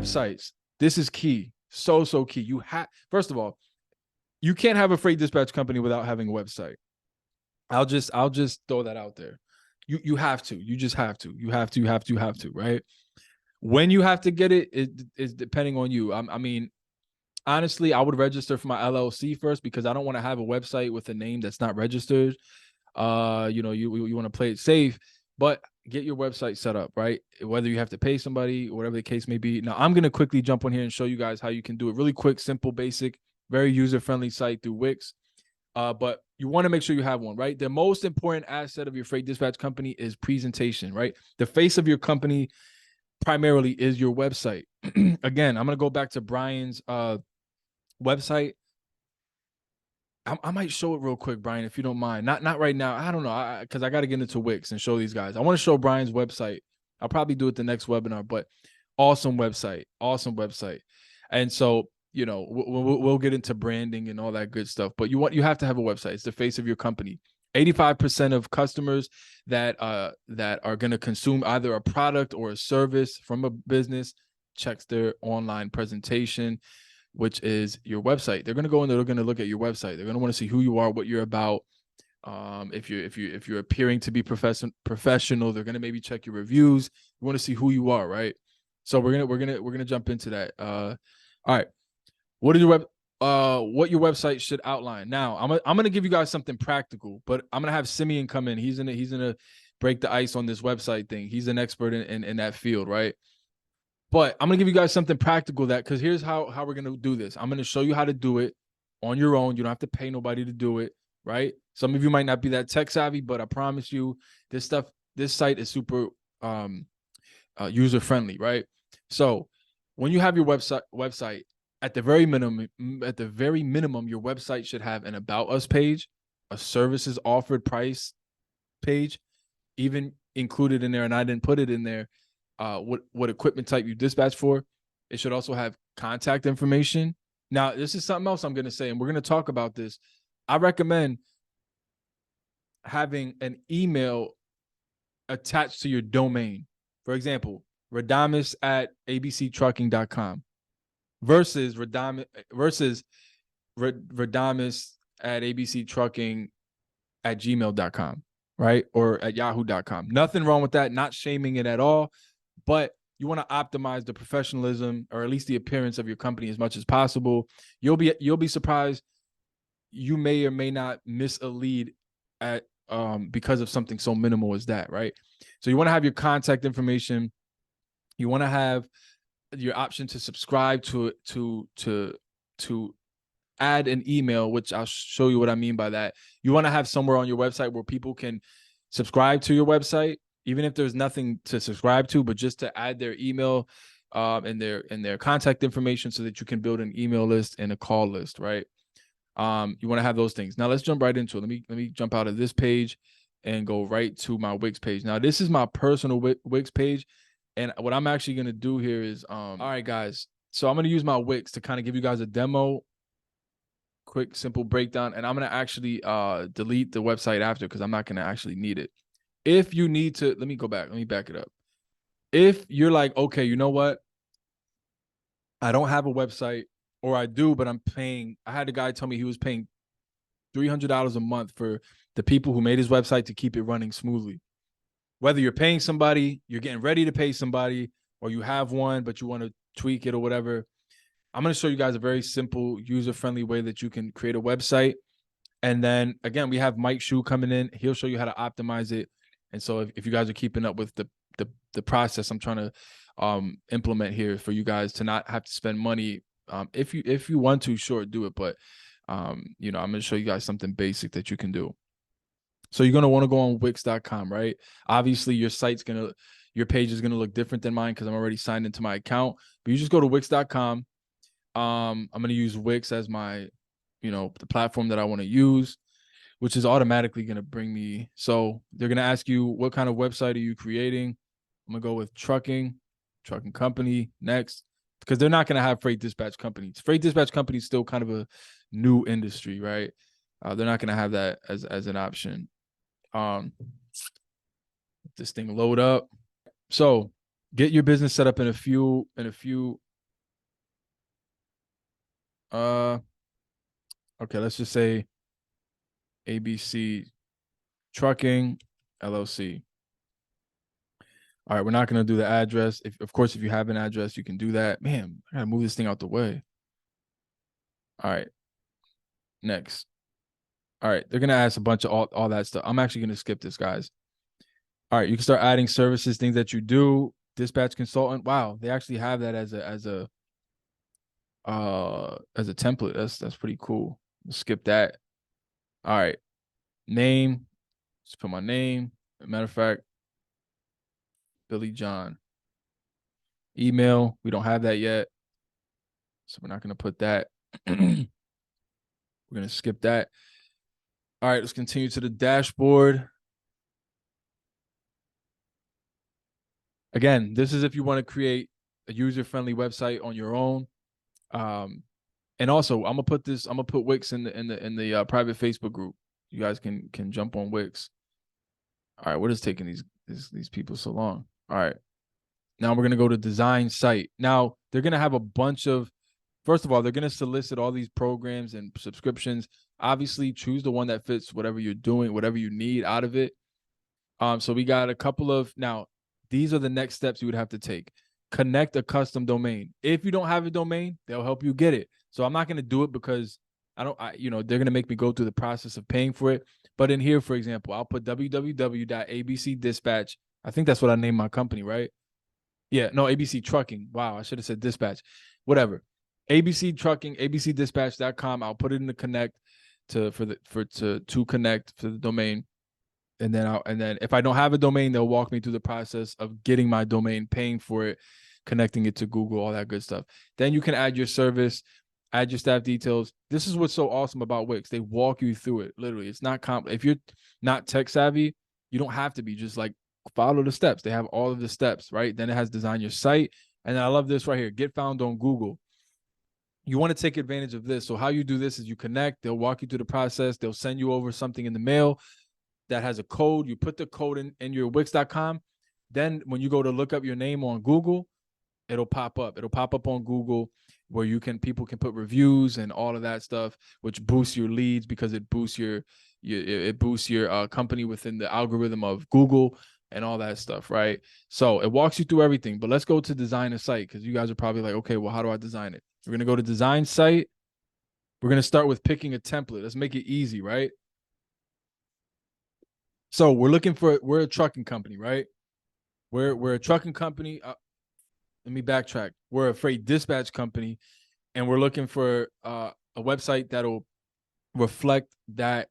websites. This is key. So key. You have, first of all, you can't have a freight dispatch company without having a website. I'll just throw that out there. You have to. You just have to. You have to, right? When you have to get it is depending on you. I mean, honestly, I would register for my LLC first because I don't want to have a website with a name that's not registered. You want to play it safe, but get your website set up, right? Whether you have to pay somebody or whatever the case may be. Now, I'm going to quickly jump on here and show you guys how you can do it really quick, simple, basic, very user-friendly site through Wix. But you want to make sure you have one, right? The most important asset of your freight dispatch company is presentation, right? The face of your company primarily is your website. Again, I'm going to go back to Brian's website. I might show it real quick, Brian, if you don't mind. Not right now. I don't know, because I got to get into Wix and show these guys. I want to show Brian's website. I'll probably do it the next webinar, but awesome website. And so, we'll get into branding and all that good stuff. But you have to have a website. It's the face of your company. 85% of customers that are going to consume either a product or a service from a business checks their online presentation, which is your website. They're going to go in there, they're going to look at your website. They're going to want to see who you are, what you're about. If you're appearing to be professional, they're going to maybe check your reviews. You want to see who you are, right? So we're going to jump into that. All right. What your website should outline. Now, I'm going to give you guys something practical, but I'm going to have Simeon come in. He's going to break the ice on this website thing. He's an expert in that field, right? But I'm going to give you guys something practical because here's how we're going to do this. I'm going to show you how to do it on your own. You don't have to pay nobody to do it, right? Some of you might not be that tech savvy, but I promise you this site is super user-friendly, right? So when you have your website, at the very minimum, your website should have an About Us page, a services offered price page, even included in there, and I didn't put it in there, what equipment type you dispatch for. It should also have contact information. Now, this is something else I'm going to say, and we're going to talk about this. I recommend having an email attached to your domain. For example, Radamus@abctrucking.com versus Radamus@abctrucking@gmail.com, right? Or at yahoo.com. Nothing wrong with that. Not shaming it at all. But you want to optimize the professionalism or at least the appearance of your company as much as possible. You'll be surprised. You may or may not miss a lead at because of something so minimal as that, right? So you want to have your contact information. You want to have your option to subscribe to add an email, which I'll show you what I mean by that. You want to have somewhere on your website where people can subscribe to your website, even if there's nothing to subscribe to, but just to add their email and their contact information so that you can build an email list and a call list, right? You want to have those things. Now let's jump right into it. Let me jump out of this page and go right to my Wix page. Now this is my personal Wix page. And what I'm actually going to do here is, all right, guys. So I'm going to use my Wix to kind of give you guys a demo, quick, simple breakdown. And I'm going to actually delete the website after because I'm not going to actually need it. If you need to, let me go back. Let me back it up. If you're like, okay, you know what? I don't have a website, or I do, but I'm paying. I had a guy tell me he was paying $300 a month for the people who made his website to keep it running smoothly. Whether you're paying somebody, you're getting ready to pay somebody, or you have one, but you want to tweak it or whatever, I'm going to show you guys a very simple, user-friendly way that you can create a website. And then, again, we have Mike Shu coming in. He'll show you how to optimize it. And so if you guys are keeping up with the process I'm trying to implement here for you guys to not have to spend money, if you want to, sure, do it. But, I'm going to show you guys something basic that you can do. So you're going to want to go on Wix.com, right? Obviously, your page is going to look different than mine because I'm already signed into my account. But you just go to Wix.com. I'm going to use Wix as my, the platform that I want to use, which is automatically going to bring me. So they're going to ask you, what kind of website are you creating? I'm going to go with trucking company next, because they're not going to have freight dispatch companies. Freight dispatch companies still kind of a new industry, right? They're not going to have that as an option. This thing load up. So get your business set up in a few Okay, let's just say ABC Trucking LLC. All right, we're not gonna do the address. Of course, if you have an address, you can do that. Man, I gotta move this thing out the way. All right, next. All right, they're gonna ask a bunch of all that stuff. I'm actually gonna skip this, guys. All right, you can start adding services, things that you do. Dispatch consultant. Wow, they actually have that as a template. That's pretty cool. Skip that. All right, name. Just put my name. Matter of fact, Billy John. Email. We don't have that yet, so we're not gonna put that. We're gonna skip that. All right, let's continue to the dashboard. Again, this is if you want to create a user-friendly website on your own. And also, I'm gonna put Wix in the private Facebook group. You guys can jump on Wix. All right, what is taking these people so long? All right, now we're gonna go to design site. Now they're gonna have a bunch of. First of all, they're gonna solicit all these programs and subscriptions. Obviously, choose the one that fits whatever you're doing, whatever you need out of it. So we got a couple of now. These are the next steps you would have to take. Connect a custom domain. If you don't have a domain, they'll help you get it. So I'm not going to do it because they're going to make me go through the process of paying for it. But in here, for example, I'll put www.abcdispatch. I think that's what I named my company, right? Yeah, no, ABC Trucking. Wow, I should have said dispatch. Whatever. ABC Trucking, abcdispatch.com. I'll put it in the connect to connect for the domain. And then if I don't have a domain, they'll walk me through the process of getting my domain, paying for it, connecting it to Google, all that good stuff. Then you can add your service, add your staff details. This is what's so awesome about Wix. They walk you through it. Literally, it's not if you're not tech savvy, you don't have to be. Just like follow the steps. They have all of the steps, right? Then it has design your site. And I love this right here. Get found on Google. You want to take advantage of this. So how you do this is you connect. They'll walk you through the process. They'll send you over something in the mail that has a code. You put the code in your Wix.com. Then when you go to look up your name on Google, it'll pop up. It'll pop up on Google where people can put reviews and all of that stuff, which boosts your leads because it boosts your company within the algorithm of Google and all that stuff, right? So it walks you through everything. But let's go to design a site because you guys are probably like, okay, well, how do I design it? We're gonna go to design site. We're gonna start with picking a template. Let's make it easy, right? So we're a trucking company, right? We're a trucking company. Let me backtrack. We're a freight dispatch company, and we're looking for a website that'll reflect that